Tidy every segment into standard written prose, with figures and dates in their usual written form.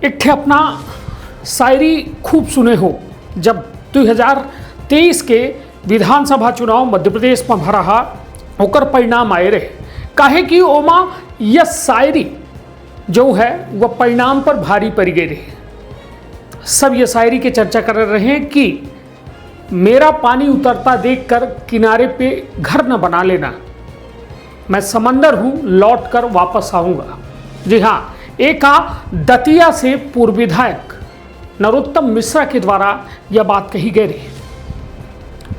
एक ठे अपना शायरी खूब सुने हो जब 2023 के विधानसभा चुनाव मध्य प्रदेश में भरा ओकर परिणाम आए रहे। काहे कि ओमा यह शायरी जो है वह परिणाम पर भारी पड़ गई रही। सब ये शायरी की चर्चा कर रहे हैं कि मेरा पानी उतरता देखकर किनारे पे घर न बना लेना, मैं समंदर हूँ लौट कर वापस आऊँगा। जी हाँ, एक दतिया से पूर्व विधायक नरोत्तम मिश्रा के द्वारा यह बात कही गई रही।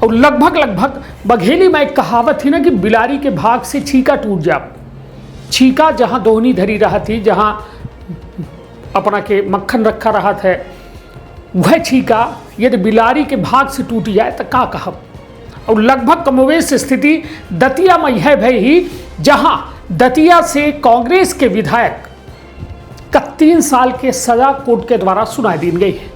और लगभग बघेली में एक कहावत थी ना कि बिलारी के भाग से छीका टूट जा। छीका जहाँ दोहनी धरी रहा थी, जहाँ अपना के मक्खन रखा रहा था, वह छीका यदि बिलारी के भाग से टूट जाए तो का कहब। और लगभग कमोवेश स्थिति दतिया में यह भई ही, जहां दतिया से कांग्रेस के विधायक का 3 साल के सजा कोर्ट के द्वारा सुनाई दी गई है।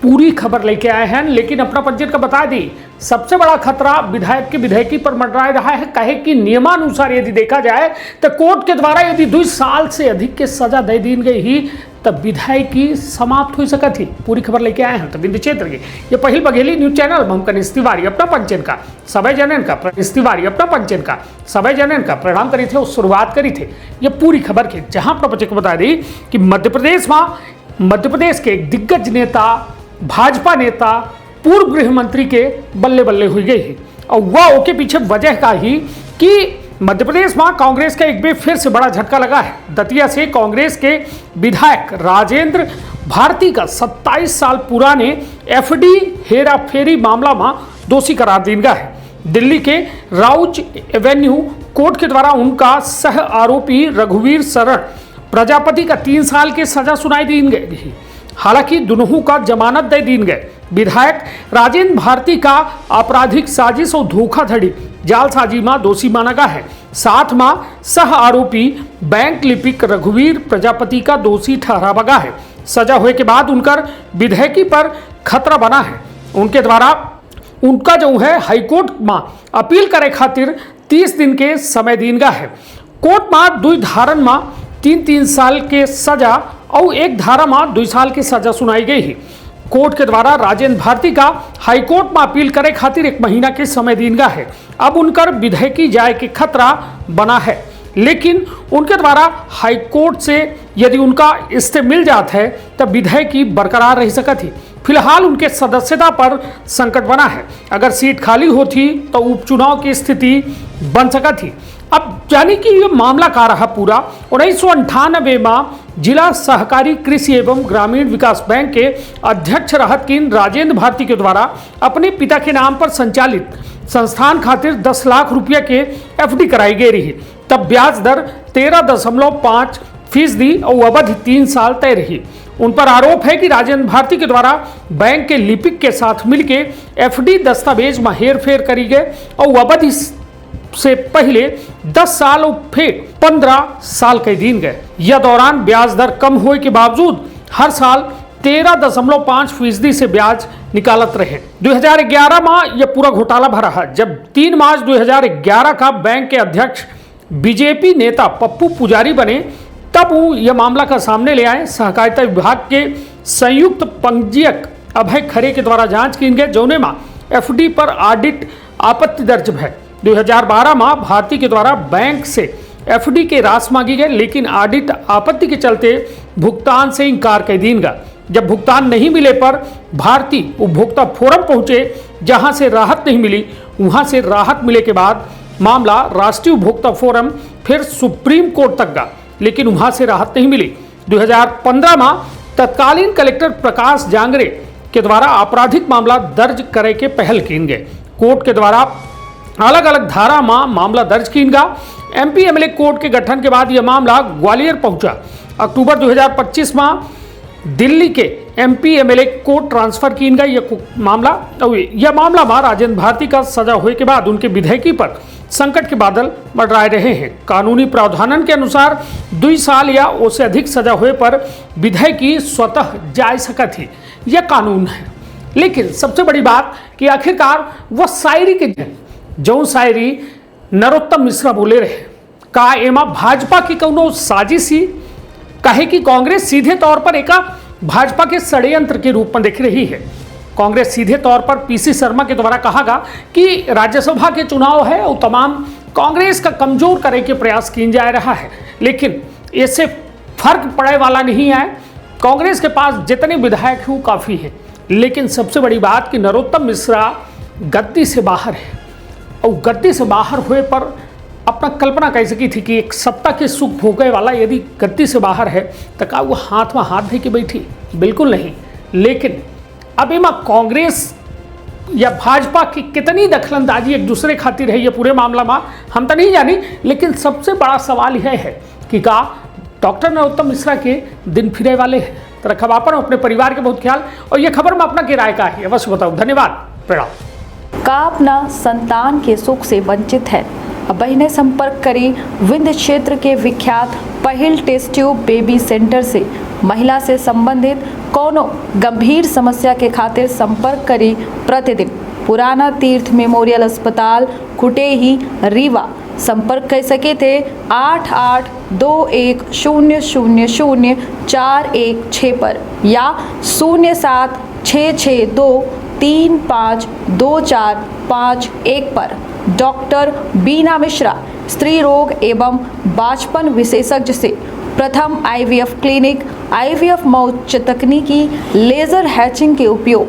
पूरी खबर लेके आए हैं, लेकिन अपना पंजीयन का बता दी। सबसे बड़ा खतरा विधायक की विधायकी पर मंडरा रहा है। कहे कि नियमानुसार यदि देखा जाए तो कोर्ट के द्वारा यदि 2 साल से अधिक के सजा दे दी गई ही तब विधायकी समाप्त हो सकती थी। पूरी खबर लेके आए हैं तो बिंदु क्षेत्र की ये पहल बघेली न्यूज चैनल में हम कनिष्ठ तिवारी अपना पंचन का सभय जनन का कनिष्ठ तिवारी अपना पंचन का सभय जनन का प्रणाम करी थे और शुरुआत करी थे ये पूरी खबर के, जहां अपना पंचन को बता दी कि मध्य प्रदेश के एक दिग्गज नेता, भाजपा नेता, पूर्व गृह मंत्री के बल्ले बल्ले हुई गई है। और वह ओके पीछे वजह का ही कि मध्य प्रदेश में कांग्रेस का एक बार फिर से बड़ा झटका लगा है। दतिया से कांग्रेस के विधायक राजेंद्र भारती का 27 साल पुराने एफडी हेरा फेरी मामला में दोषी करार दिया गया है। दिल्ली के राउज एवेन्यू कोर्ट के द्वारा उनका सह आरोपी रघुवीर शरण प्रजापति का 3 साल की सजा सुनाई दी गई। हालांकि दोनों का जमानत दे दी गए। विधायक राजेंद्र भारती का आपराधिक साजिश और धोखाधड़ी जालसाजी में दोषी माना गया है। साथ में सह आरोपी बैंक लिपिक रघुवीर प्रजापति का दोषी ठहरावा गया है। सजा हुए के बाद उनकर विधायकी पर खतरा बना है। उनके द्वारा उनका जो है हाईकोर्ट में अपील करे खातिर 30 दिन के समय दी गया है। कोर्ट में 2 धारण में 3 साल के सजा और 1 धारा में 2 साल की सजा सुनाई गई है। कोर्ट के द्वारा राजेंद्र भारती का हाईकोर्ट में अपील करे खातिर 1 महीना के समय दी गया है। अब उनकर विधायकी जाए के खतरा बना है, लेकिन उनके द्वारा हाईकोर्ट से यदि उनका इस्तीफा मिल जाता है तब विधायकी बरकरार रह सकती है। फिलहाल उनके सदस्यता पर संकट बना है। अगर सीट खाली होती तो उपचुनाव की स्थिति बन सकती। अब जानी कि ये मामला का रहा पूरा 1998 में जिला सहकारी कृषि एवं ग्रामीण विकास बैंक के अध्यक्ष रहत किन राजेंद्र भारती के द्वारा अपने पिता के नाम पर संचालित संस्थान खातिर 10 लाख रुपया के एफडी कराई गई रही। तब ब्याज दर 13.5% और अवधि 3 साल तय रही। उन पर आरोप है कि राजेंद्र भारती के द्वारा बैंक के लिपिक के साथ मिलकर एफडी दस्तावेज में हेरफेर करी गए और अवधि से पहले 10 साल और फिर 15 साल के दिन गए। यह दौरान ब्याज दर कम होने के बावजूद हर साल 13.5% से ब्याज निकालत रहे। 2011 में यह पूरा घोटाला भरा है, जब 3 मार्च 2011 का बैंक के अध्यक्ष बीजेपी नेता पप्पू पुजारी बने, तब वो यह मामला का सामने ले आए। सहकारिता विभाग के संयुक्त पंजीयक अभय खरे के द्वारा जांच की गई, जौने में एफडी पर ऑडिट आपत्ति दर्ज है। 2012 में भारती के द्वारा बैंक से एफडी के राशि मांगी गई, लेकिन ऑडिट आपत्ति के चलते भुगतान से इनकार कर दी गया। जब भुगतान नहीं मिले पर भारती उपभोक्ता फोरम पहुंचे, जहां से राहत नहीं मिली। वहां से राहत मिले के बाद मामला राष्ट्रीय उपभोक्ता फोरम फिर सुप्रीम कोर्ट तक गया, लेकिन वहां से राहत नहीं मिली। 2015 में तत्कालीन कलेक्टर प्रकाश जांगरे के द्वारा आपराधिक मामला दर्ज करे के पहल की गई। कोर्ट के द्वारा अलग अलग धारा में मामला दर्ज की गया। एमपी एमएलए कोर्ट के गठन के बाद यह मामला ग्वालियर पहुंचा। अक्टूबर 2025 में दिल्ली के एमपी एमएलए कोर्ट ट्रांसफर की गई। यह मामला में राजेंद्र भारती का सजा हुए के बाद उनके विधायकी पर संकट के बादल मंडराए रहे हैं। कानूनी प्रावधान के अनुसार 2 साल या उससे अधिक सजा हुए पर विधायकी स्वतः जा सकती, यह कानून है। लेकिन सबसे बड़ी बात कि आखिरकार वह शायरी के जो शायरी नरोत्तम मिश्रा बोले रहे, का एमा भाजपा की कौनो साजिश ही कहे कि कांग्रेस सीधे तौर पर एक भाजपा के षड्यंत्र के रूप में दिख रही है। कांग्रेस सीधे तौर पर पीसी शर्मा के द्वारा कहा गया कि राज्यसभा के चुनाव है और तमाम कांग्रेस का कमजोर करे के प्रयास किया जा रहा है, लेकिन इससे फर्क पड़े वाला नहीं है। कांग्रेस के पास जितने विधायक हैं वो काफ़ी है, लेकिन सबसे बड़ी बात कि नरोत्तम मिश्रा गद्दी से बाहर है और गद्दी से बाहर हुए पर अपना कल्पना कर सकी थी कि एक सत्ता के सुख भोगे वाला यदि गद्दी से बाहर है तो क्या वो हाथ में हाथ दे के बैठी? बिल्कुल नहीं। लेकिन अभी में कांग्रेस या भाजपा की कितनी दखलंदाजी एक दूसरे खातिर है ये पूरे मामला में हम तो नहीं जानी, लेकिन सबसे बड़ा सवाल यह है कि का डॉक्टर नरोत्तम मिश्रा के दिन फिरे वाले हैं। तो रखा अपन अपने परिवार के बहुत ख्याल, और ये खबर में अपना किराए का है अवश्य बताओ। धन्यवाद, प्रणाम। का अपना संतान के सुख से वंचित है? अब ने संपर्क करी विंध्य क्षेत्र के विख्यात पहिल टेस्ट ट्यूब बेबी सेंटर से। महिला से संबंधित कोनो गंभीर समस्या के खातिर संपर्क करी प्रतिदिन पुराना तीर्थ मेमोरियल अस्पताल कुटेही रीवा। संपर्क कर सके थे 8821000416 पर या 076623524551 पर। डॉक्टर बीना मिश्रा स्त्री रोग एवं बांझपन विशेषज्ञ से प्रथम IVF क्लिनिक, IVF मौत तकनीकी, लेजर हैचिंग के उपयोग,